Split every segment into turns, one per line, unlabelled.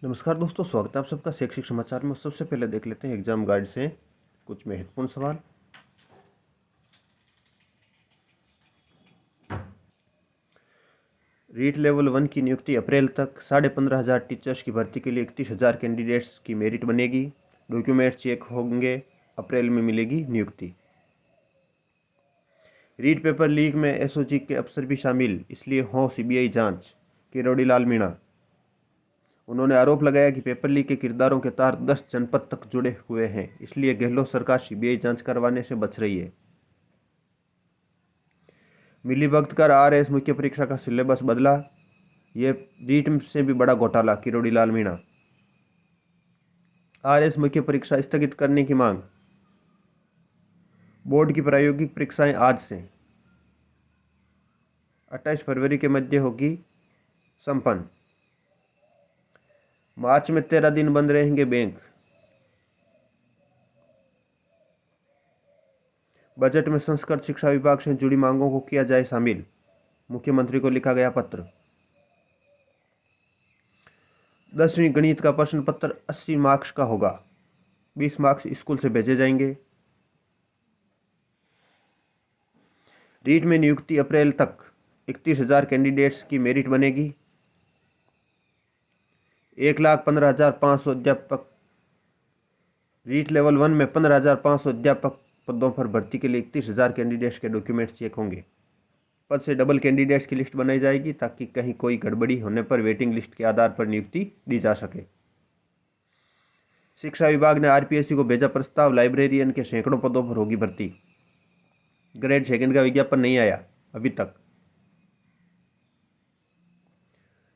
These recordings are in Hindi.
नमस्कार दोस्तों, स्वागत है आप सबका शैक्षिक समाचार में। सबसे पहले देख लेते हैं एग्जाम गाइड से कुछ महत्वपूर्ण सवाल। रीट लेवल 1 की नियुक्ति अप्रैल तक। 15,500 टीचर्स की भर्ती के लिए 31,000 कैंडिडेट्स की मेरिट बनेगी। डॉक्यूमेंट चेक होंगे, अप्रैल में मिलेगी नियुक्ति। रीट पेपर लीक में एसओजी के अफसर भी शामिल, इसलिए हो सीबीआई जांच। किरोड़ी लाल मीणा। उन्होंने आरोप लगाया कि पेपर लीक के किरदारों के तार 10 जनपद तक जुड़े हुए हैं, इसलिए गहलोत सरकार सीबीआई जांच करवाने से बच रही है। मिलीभगत कर आरएएस मुख्य परीक्षा का सिलेबस बदला, ये रीट से भी बड़ा घोटाला। किरोड़ी लाल मीणा। आरएएस मुख्य परीक्षा स्थगित करने की मांग। बोर्ड की प्रायोगिक परीक्षाएं आज से 28 फरवरी के मध्य होगी संपन्न। मार्च में 13 दिन बंद रहेंगे बैंक। बजट में संस्कृत शिक्षा विभाग से जुड़ी मांगों को किया जाए शामिल, मुख्यमंत्री को लिखा गया पत्र। 10वीं गणित का प्रश्न पत्र 80 मार्क्स का होगा, 20 मार्क्स स्कूल से भेजे जाएंगे। रीट में नियुक्ति अप्रैल तक। 31,000 कैंडिडेट्स की मेरिट बनेगी। 1,15,500 अध्यापक। रीट लेवल 1 में 15,500 अध्यापक पदों पर भर्ती के लिए 31,000 कैंडिडेट्स के डॉक्यूमेंट चेक होंगे। पद से डबल कैंडिडेट्स की लिस्ट बनाई जाएगी ताकि कहीं कोई गड़बड़ी होने पर वेटिंग लिस्ट के आधार पर नियुक्ति दी जा सके। शिक्षा विभाग ने आरपीएससी को भेजा प्रस्ताव, लाइब्रेरियन के सैकड़ों पदों पर होगी भर्ती। ग्रेड सेकंड का विज्ञापन नहीं आया अभी तक।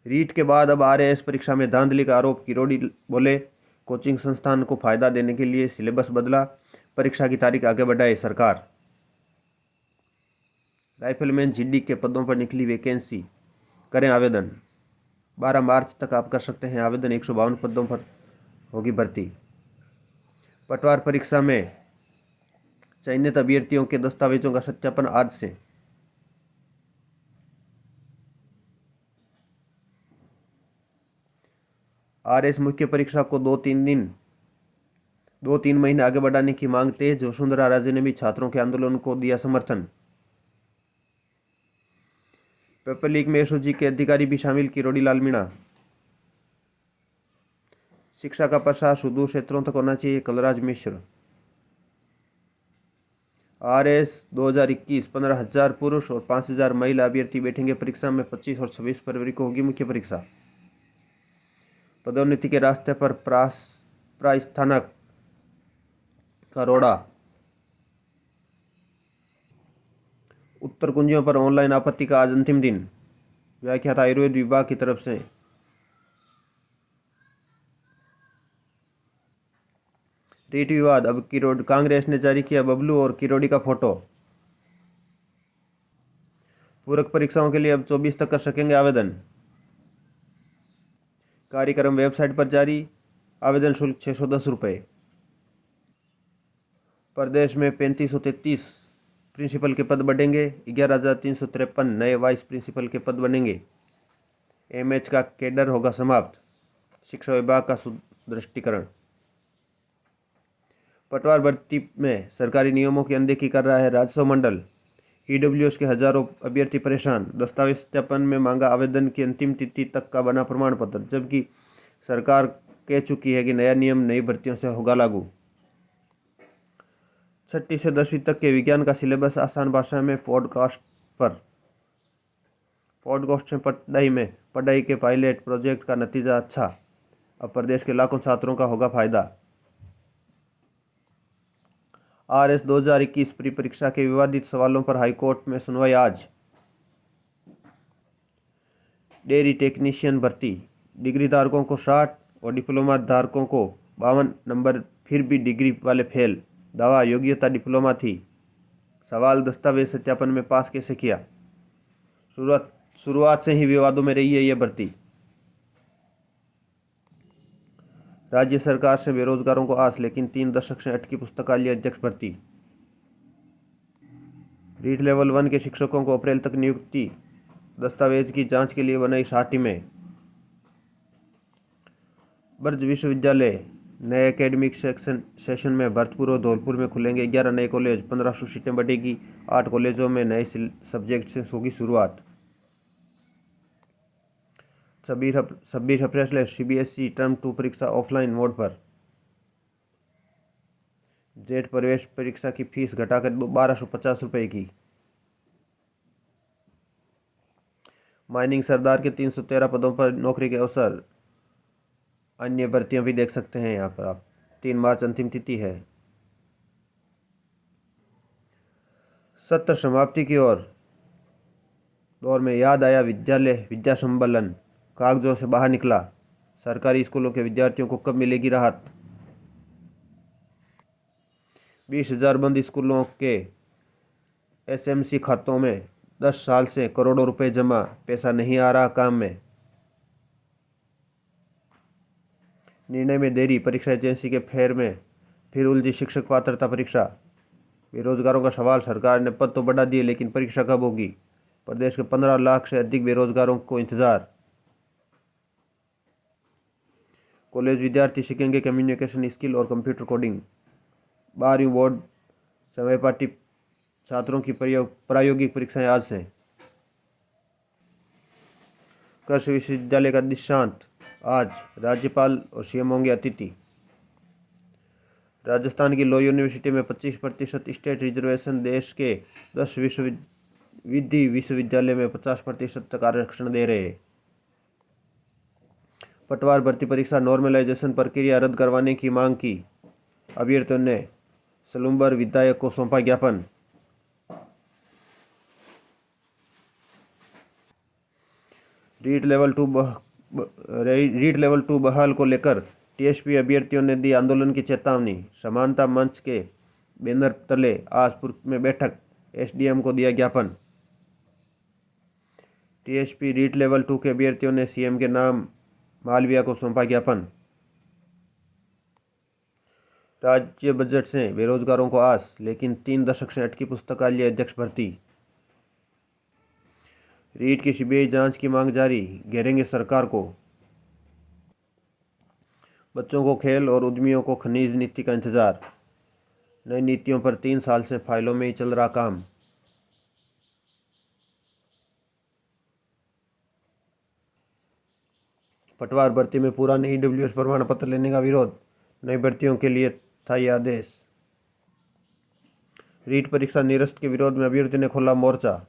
रीट के बाद अब आरएएस परीक्षा में धांधली का आरोप। किरोड़ी बोले, कोचिंग संस्थान को फायदा देने के लिए सिलेबस बदला, परीक्षा की तारीख आगे बढ़ाए सरकार। राइफलमैन जीडी के पदों पर निकली वैकेंसी, करें आवेदन। 12 मार्च तक आप कर सकते हैं आवेदन। 152 पदों पर होगी भर्ती। पटवार परीक्षा में चयनित अभ्यर्थियों के दस्तावेजों का सत्यापन आज से। आरएएस मुख्य परीक्षा को 2-3 महीने आगे बढ़ाने की मांग तेज। वसुंधरा राजे ने भी छात्रों के आंदोलन को दिया समर्थन। पेपर लीक में एसओजी के अधिकारी भी शामिल। किरोड़ी लाल मीणा। शिक्षा का प्रसार सुदूर क्षेत्रों तक होना चाहिए। कलराज मिश्र। आरएएस 2021 15,000 पुरुष और 5,000 महिला अभ्यर्थी बैठेंगे परीक्षा में। 25 और 26 फरवरी को होगी मुख्य परीक्षा। पदोन्नति के रास्ते पर प्रास्थानक का रोड़ा। उत्तर कुंजियों पर ऑनलाइन आपत्ति का आज अंतिम दिन। व्याख्यात आयुर्वेद विभाग की तरफ से। रीट विवाद, अब किरोड़ी कांग्रेस ने जारी किया बबलू और किरोड़ी का फोटो। पूरक परीक्षाओं के लिए अब 24 तक कर सकेंगे आवेदन। कार्यक्रम वेबसाइट पर जारी। आवेदन शुल्क 610 रुपये। प्रदेश में 3533 प्रिंसिपल के पद बढ़ेंगे। 11,353 नए वाइस प्रिंसिपल के पद बनेंगे। एमएच का कैडर होगा समाप्त। शिक्षा विभाग का सुदृष्टिकरण। पटवार भर्ती में सरकारी नियमों की अनदेखी कर रहा है राजस्व मंडल। ईडब्ल्यूएस के हजारों अभ्यर्थी परेशान। दस्तावेज सत्यापन में मांगा आवेदन की अंतिम तिथि तक का बना प्रमाण पत्र, जबकि सरकार कह चुकी है कि नया नियम नई भर्तियों से होगा लागू। 6वीं से 10वीं तक के विज्ञान का सिलेबस आसान भाषा में पॉडकास्ट पर। पॉडकास्ट में पढ़ाई के पायलट प्रोजेक्ट का नतीजा अच्छा। अब प्रदेश के लाखों छात्रों का होगा फायदा। आरएस 2021 प्री परीक्षा के विवादित सवालों पर हाईकोर्ट में सुनवाई आज। डेयरी टेक्नीशियन भर्ती, डिग्री धारकों को 60 और डिप्लोमा धारकों को 52 नंबर, फिर भी डिग्री वाले फेल। दावा, योग्यता डिप्लोमा थी। सवाल, दस्तावेज सत्यापन में पास कैसे किया। शुरुआत से ही विवादों में रही है यह भर्ती। राज्य सरकार से बेरोजगारों को आस, लेकिन 3 दशक से अटकी पुस्तकालय अध्यक्ष भर्ती। रीट लेवल 1 के शिक्षकों को अप्रैल तक नियुक्ति। दस्तावेज की जांच के लिए बनाई 60 टीमें। ब्रज विश्वविद्यालय नए एकेडमिक सेशन में भरतपुर और धौलपुर में खुलेंगे 11 नए कॉलेज, 1500 सीटें बढ़ेगी, 8 कॉलेजों में नए सब्जेक्ट से होगी शुरुआत। 26 अप्रैल से CBSE टर्म 2 परीक्षा ऑफलाइन मोड पर। जेट प्रवेश परीक्षा की फीस घटाकर 1250 रुपये की। माइनिंग सरदार के 313 पदों पर नौकरी के अवसर। अन्य भर्तियां भी देख सकते हैं यहाँ पर आप। 3 मार्च अंतिम तिथि है। सत्र समाप्ति की ओर दौर में याद आया विद्यालय विद्या सम्मेलन, कागजों से बाहर निकला। सरकारी स्कूलों के विद्यार्थियों को कब मिलेगी राहत। 20,000 बंद स्कूलों के SMC खातों में 10 साल से करोड़ों रुपए जमा, पैसा नहीं आ रहा काम में। निर्णय में देरी, परीक्षा एजेंसी के फेर में फिर उलझी शिक्षक पात्रता परीक्षा। बेरोजगारों का सवाल, सरकार ने पद तो बढ़ा दिए लेकिन परीक्षा कब होगी। प्रदेश के 15 लाख से अधिक बेरोजगारों को इंतजार। कॉलेज विद्यार्थी सीखेंगे कम्युनिकेशन स्किल और कंप्यूटर कोडिंग। 12वीं बोर्ड समयपाठी छात्रों की प्रायोगिक परीक्षाएं आज से। कृषि विश्वविद्यालय का दीक्षांत आज, राज्यपाल और CM होंगे अतिथि। राजस्थान की लॉ यूनिवर्सिटी में 25% स्टेट रिजर्वेशन, देश के 10 विश्वविद्यालय में 50% तक आरक्षण दे रहे हैं। पटवार भर्ती परीक्षा नॉर्मलाइजेशन प्रक्रिया रद्द करवाने की मांग की। अभ्यर्थियों ने सलूम्बर विधायक को सौंपा ज्ञापन। रीट लेवल 2 बहाल को लेकर TSP अभ्यर्थियों ने दी आंदोलन की चेतावनी। समानता मंच के बैनर तले आजपुर में बैठक, SDM को दिया ज्ञापन। TSP रीट लेवल 2 के अभ्यर्थियों ने CM के नाम मालविया को सौंपा ज्ञापन। राज्य बजट से बेरोजगारों को आस, लेकिन 3 दशक से अटकी पुस्तकालय अध्यक्ष भर्ती। रीट की CBI जांच की मांग जारी, घेरेंगे सरकार को। बच्चों को खेल और उद्यमियों को खनिज नीति का इंतजार। नई नीतियों पर 3 साल से फाइलों में ही चल रहा काम। पटवार भर्ती में पुराने EWS प्रमाण पत्र लेने का विरोध, नई भर्तियों के लिए था यह आदेश। रीट परीक्षा निरस्त के विरोध में अभ्यर्थियों ने खोला मोर्चा।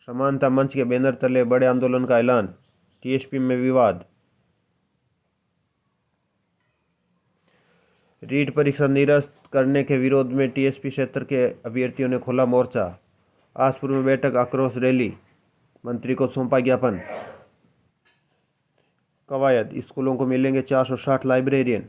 समानता मंच के बैनर तले बड़े आंदोलन का ऐलान, TSP में विवाद। रीट परीक्षा निरस्त करने के विरोध में TSP क्षेत्र के अभ्यर्थियों ने खोला मोर्चा। आजपुर में बैठक, आक्रोश रैली, मंत्री को सौंपा ज्ञापन। कवायद, स्कूलों को मिलेंगे 460 लाइब्रेरियन।